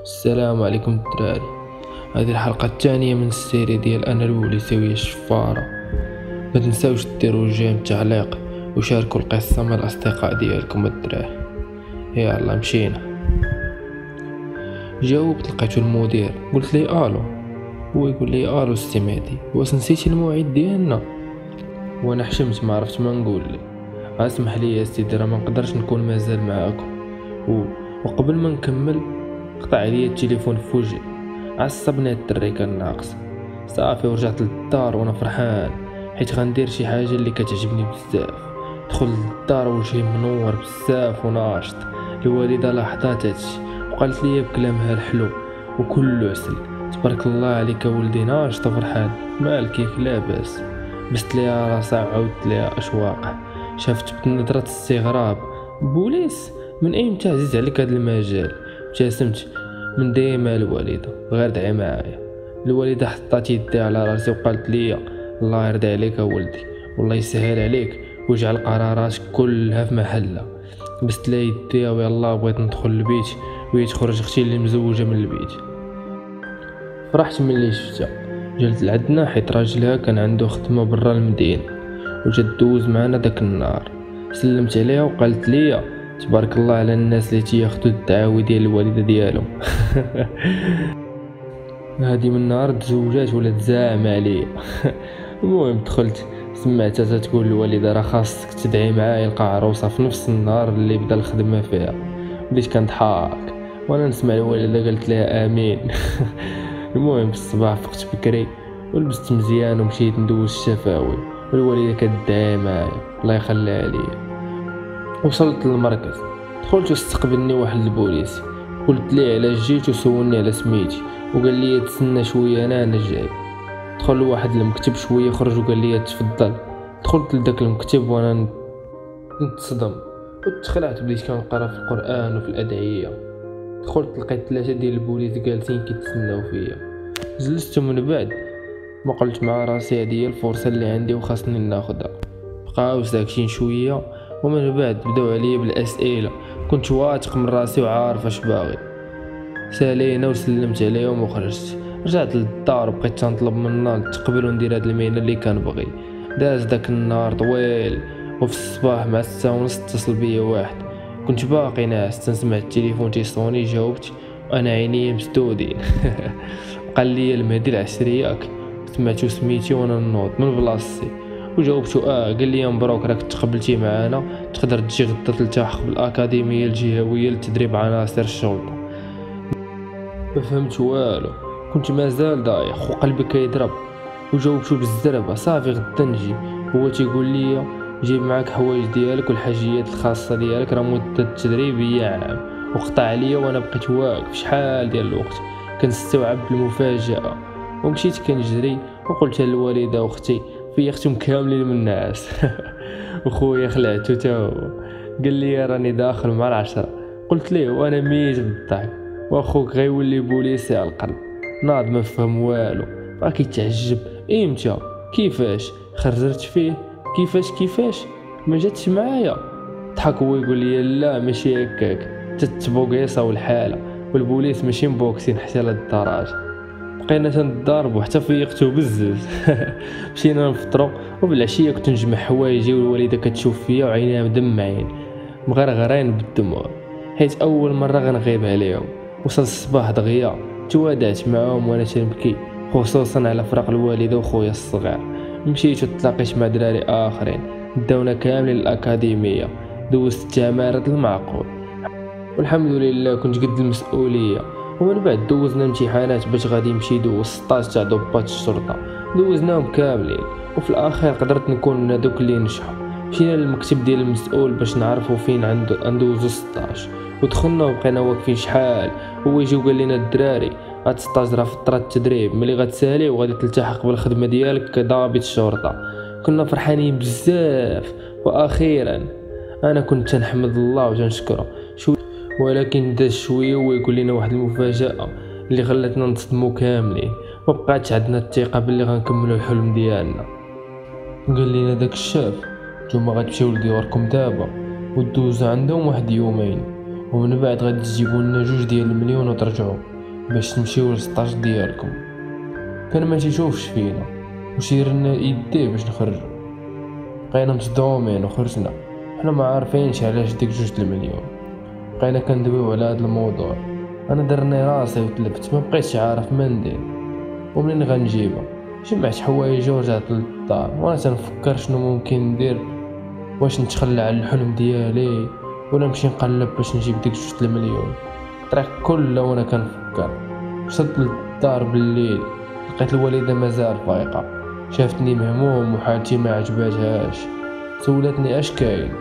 السلام عليكم الدراري. هذه الحلقة الثانية من السيري ديال أنا البوليساوية الشفارة. ما تنساوش ديروا جيم تعليق وشاركوا القصة مع الأصدقاء ديالكم الدراري. يلا مشينا. جاوبت لقيتو المدير، قلت لي الو، هو يقول لي الو سي مهدي، واش نسيتي الموعد ديالنا؟ وانا حشمت ما عرفت ما نقول لي. اسمح لي يا سيدي، راه ما نقدرش نكون مازال معاكم. وقبل ما نكمل قطع عليا التليفون فوجئ. عصبني الدري كان ناقص. صافي ورجعت للدار وانا فرحان حيت غندير شي حاجه اللي كتعجبني بزاف. دخلت للدار وجهي منور بزاف وناشط. الوالده لاحظت هادشي وقالت لي بكلامها الحلو وكله عسل: تبارك الله عليك ولدي، ناشط وفرحان، مالك ياك لاباس؟ بست ليها راسها وعاودت ليها اشواقه. شافت بنظرة استغراب: بوليس؟ من ايمتى عزيز عليك هذا المجال؟ ابتسمت. من ديما الوالده، غير دعي معايا. الوالده حطات يديها على راسي وقالت لي: الله يرضي عليك ولدي، والله يسهل عليك ويجعل قراراتك كلها في محلها. بست لها يديها ويلا بغيت ندخل البيت وهي تخرج اختي اللي مزوجه من البيت. فرحت ملي شفتها. جلت لعندنا حيت راجلها كان عنده خدمه برا المدينه وجات دوز معنا داك النهار. سلمت عليها وقالت لي: تبارك الله على الناس اللي تياخدوا الدعاوي ديال الوالده ديالهم. هادي من نهار تزوجات ولا تزاعم عليا. المهم دخلت سمعتها تقول الوالده: راه خاصك تدعي معايا يلقى عروسه في نفس النهار اللي بدا الخدمه فيها. بديت كنضحك وانا نسمع الوالده قالت لها امين. المهم في الصباح فقت بكري ولبست مزيان ومشيت ندوز الشفاوي والوالده كتدعي معايا الله يخليها عليا. وصلت للمركز، دخلت واستقبلني واحد البوليسي. قلت ليه علاش جيت وسولني على سميتي وقال لي تسنى شويه انا جاي. دخل لواحد المكتب شويه خرج وقال لي تفضل. دخلت لذاك المكتب وانا نتصدم وتخلعت، بديت كنقرا في القران وفي الادعيه. دخلت لقيت 3 ديال البوليس جالسين كيتسناو فيا. جلست ومن بعد ما قلت مع راسي هذه هي الفرصه اللي عندي وخاصني ناخذها. بقاو ساكتين شويه ومن بعد بداو عليا بالاسئله. كنت واثق من راسي وعارف اش باغي. سالينا وسلمت عليهم وخرجت. رجعت للدار وبقيت تنطلب منا نتقبل وندير هاد المهنه اللي كنبغي. داز داك النهار طويل وفي الصباح مع 6:30 اتصل بيا واحد. كنت باقي ناعس تنسمع التليفون تيصوني. جاوبت وانا عينيا مسدودين. قال لي: المهدي العسرياك؟ سمعتو سميتي وانا نوض من بلاصتي وجاوبتو قال لي: مبروك راك تقبلتي معانا، تقدر تجي غدا تلتحق بالاكاديميه الجهويه لتدريب عناصر الشرطه. ما فهمت والو، كنت مازال دايخ وقلبي كيضرب. وجاوبتو بالزربه: صافي غدا نجي. هو تيقول لي: جيب معاك حوايج ديالك والحاجيات الخاصه ديالك، راه مده التدريب هي عام. وقطع عليا وانا بقيت واقف شحال ديال الوقت كنستوعب المفاجاه. ومشيت كنجري وقلت للوالده واختي في اختهم كاملين من الناس. وخويا خلعتو تا هو قال لي: راني داخل مع 10. قلت ليه وانا ميت بالضحك: واخوك غيولي بوليسي على القلب. ناض ما فهم والو، بقى كيتعجب: امتى؟ كيفاش خرجت فيه؟ كيفاش ما جاتش معايا؟ ضحك هو يقول لي: لا ماشي هكاك، تتبوقيصه والحاله والبوليس ماشي مبوكسين حتى للدرجه. بقينا تنضربوا حتى فيقتو بزز. مشينا نفطروا وبالعشيه كنت نجمع حوايجي والوالده كتشوف فيا وعينيها مدمعين مغرغرين بالدموع حيت اول مره غنغيب عليهم. وصل الصباح دغيا توادعت معاهم وانا تنبكي، خصوصا على فراق الوالده وخويا الصغير. مشيت وتلاقيت مع دراري اخرين داونا كاملين الاكاديميه. دوزت التمارين المعقول والحمد لله كنت قد المسؤوليه. ومن بعد دوزنا امتحانات باش غادي نمشي ندوز 16 تاع ضباط الشرطه. دوزناهم كاملين وفي الاخير قدرت نكون من هذوك اللي نجحوا. مشينا للمكتب ديال المسؤول باش نعرفوا فين ندوزو 16. ودخلنا وبقينا واقفين شحال. هو يجي وقال لنا: الدراري هاد 16 راه فتره التدريب، ملي غتسالي وغادي تلتحق بالخدمه ديالك كضابط الشرطه. كنا فرحانين بزاف. واخيرا انا كنت تنحمد الله وتنشكره. ولكن داز شويه ويقول لنا واحد المفاجاه اللي خلاتنا نصدموا كاملين. ما بقاتش عندنا الثقه باللي غنكملوا الحلم ديالنا. قال لنا داك الشاب: نتوما غتمشيو لديوركم دابا ودوزوا عندهم واحد يومين ومن بعد غادي تجيبوا لنا 2 ديال المليون وترجعوا باش تمشيو للسطاج ديالكم. كان ما تيشوفش فينا وشيرنا يديه باش نخرجوا، بقينا مصدومين وخرجنا حنا ما عارفينش علاش ديك 2 المليون. بقينا كندويو على هذا الموضوع، انا درني راسي وتلفت، ما بقيتش عارف ما ندير ومنين غنجيبها. جمعت حوايجي ورجعت للدار وانا تنفكر شنو ممكن ندير، واش نتخلى على الحلم ديالي ولا نمشي نقلب باش نجيب ديك 2 المليون. الطريق كلها وانا كنفكر. وصلت للدار بالليل لقيت الوالده مازال فايقه، شافتني مهموم وحالتي ما عجباتهاش، سولتني اش كاين.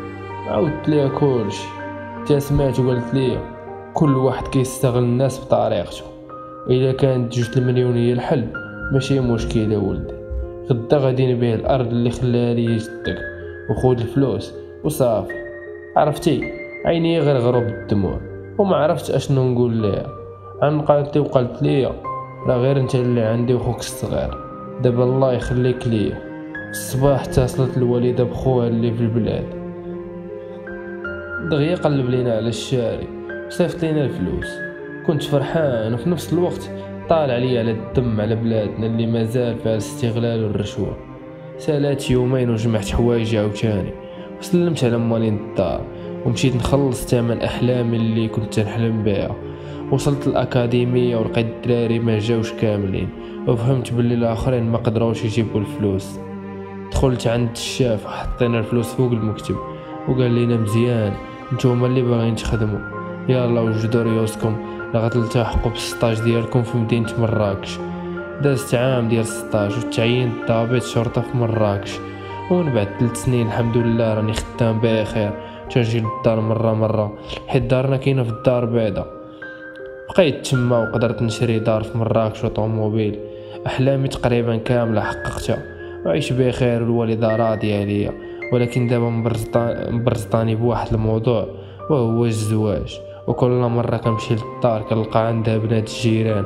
عاودت ليها كلشي، تا سمعت وقالت لي كل واحد كيستغل الناس بطريقته، الا كانت 2 المليون هي الحل ماشي مشكله ولدي، غدا غادي نبيع الارض اللي خلاها لي جدك وخذ الفلوس وصافي. عرفتي عيني غرغروا بالدموع وما عرفت اشنو نقول ليها. عنقلتي وقالت لي راه غير انت اللي عندي وخوك الصغير، دابا الله يخليك ليا. في الصباح اتصلت الوالده بخوها اللي في البلاد، دغيا قلب لينا على الشاري وصيفط لينا الفلوس. كنت فرحان وفي نفس الوقت طالع لي على الدم على بلادنا اللي مازال فيها الاستغلال والرشوه. سالات يومين وجمعت حوايجي عاوتاني وسلمت على مالين الدار ومشيت نخلص ثمن احلامي اللي كنت نحلم بها. وصلت الاكاديميه ولقيت الدراري ما جاوش كاملين وفهمت باللي الاخرين ما قدروش يجيبوا الفلوس. دخلت عند الشاف وحطينا الفلوس فوق المكتب وقال لينا مزيان نتوما اللي باغيين تخدموا يلا وجدوا ريوسكم غتلتحقوا بالسطاج ديالكم في مدينه مراكش. دازت عام ديال 16 وتعينت ضابط شرطه في مراكش، ومن بعد 3 سنين الحمد لله راني خدام بخير. تنجي للدار مره حيت دارنا كاينه في الدار بعدا. بقيت تما وقدرت نشري دار في مراكش وطوموبيل. احلامي تقريبا كامله حققتها وعيش بخير والوالده راضيه عليا. ولكن دابا مبرزطاني بواحد الموضوع وهو الزواج، وكل مره كنمشي للدار كنلقى عندها بنات الجيران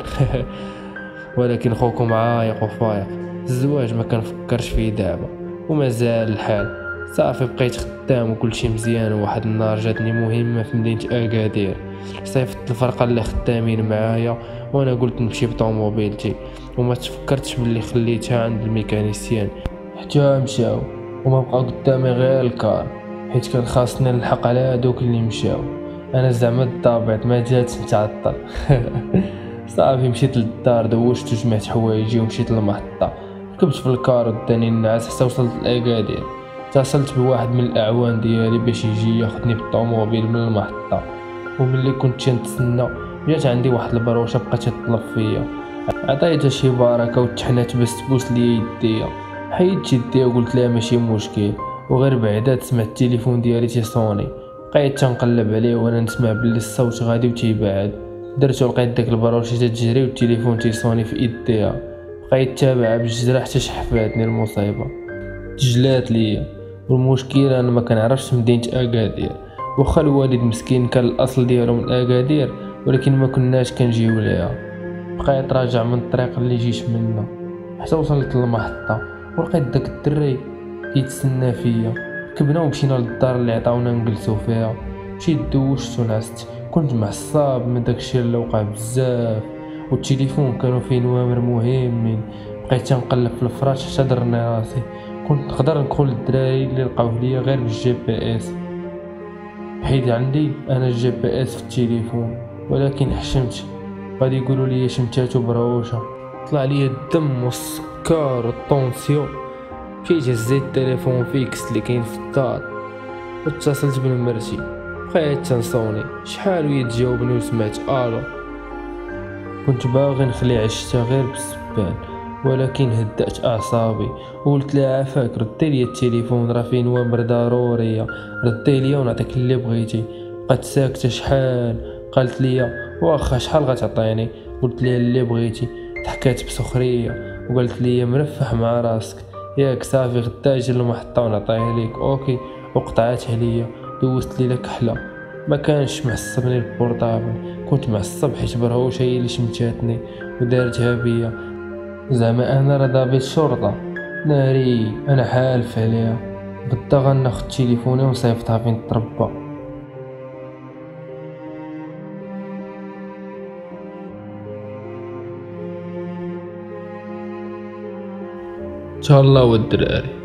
ولكن خوكم عايق وفايق. الزواج ما كنفكرش فيه دابا ومازال الحال صافي. بقيت خدام وكل شيء مزيان. وواحد النهار جاتني مهمه في مدينه اكادير، صيفط الفرقه اللي خدامين معايا وانا قلت نمشي بطوموبيلتي وما تفكرتش باللي خليتها عند الميكانيسيان. حتى مشاو وما بقى قدامي غير الكار، حيت كان خاصني نلحق على هادوك اللي مشاو. انا زعما الضابط ما جاتش نتعطل صافي مشيت للدار دوشت وجمعت حوايجي ومشيت للمحطه. ركبت في الكار وداني النعاس حتى وصلت لاكادير. اتصلت بواحد من الاعوان ديالي باش يجي ياخذني بالطوموبيل من المحطه، وملي كنت نتسنى جات عندي واحد البروشه بقات تطلب فيا. عطيتها شي بركه وتحنات باش تبوس لي يديا. حيدت يديا وقلت لها ماشي مشكل، وغير بعدا سمعت التليفون ديالي تيصوني. بقيت تنقلب عليه وانا نسمع باللي الصوت غادي وتيبعد. درت ولقيت داك البروشه تتجري والتليفون تيصوني في ايديها. بقيت تابعها بالجرة حتى شحفاتني المصيبه. تجلات ليا والمشكل انا ما كنعرفش مدينه اكادير، واخا الوالد مسكين كان الاصل ديالو من اكادير ولكن ما كناش كنجيو ليها. بقيت راجع من الطريق اللي جيت منه حتى وصلت للمحطه ولقيت داك الدري كيتسنى فيا. ركبنا ومشينا للدار اللي عطاونا نجلسو فيها. مشيت دوشت ونعست، كنت معصاب من داكشي اللي وقع بزاف، والتليفون كانوا فيه نوامر مهمين. بقيت تنقلب في الفراش حتى درني راسي. كنت نقدر ندخل للدراري اللي لقاوه ليا غير بالجي بي اس، حيت عندي انا الجي بي اس في التليفون. ولكن حشمت، غادي يقولوا لي شمتاتو بروشه. طلع لي الدم والسكر والطونسيون. مشيت هزيت التليفون فيكس اللي كاين في الدار واتصلت بمرتي. بقيت تنصوني شحال وهي تجاوبني وسمعت الو. كنت باغي نخلي عشتها غير بالسبان ولكن هدأت اعصابي وقلت لها عافاك ردي لي التليفون راه فيه نوامر ضروريه، ردي لي ونعطيك اللي بغيتي. بقات ساكته شحال، قالت لي واخا شحال غتعطيني؟ قلت لها اللي بغيتي. ضحكات بسخريه وقالت لي مرفح مع راسك ياك صافي غدا اجي للمحطه ونعطيها ليك اوكي. وقطعتها ليا. دوزت ليله كحله، ما كانش معصبني البورطابل، كنت معصب حيت برهوشه هي اللي شمتاتني ودارتها بيا. زعما انا راه ضابط شرطه ناري، انا حالف عليها. غدا غناخد تليفوني ونصيفطها فين تربى. تهلاو الدراري.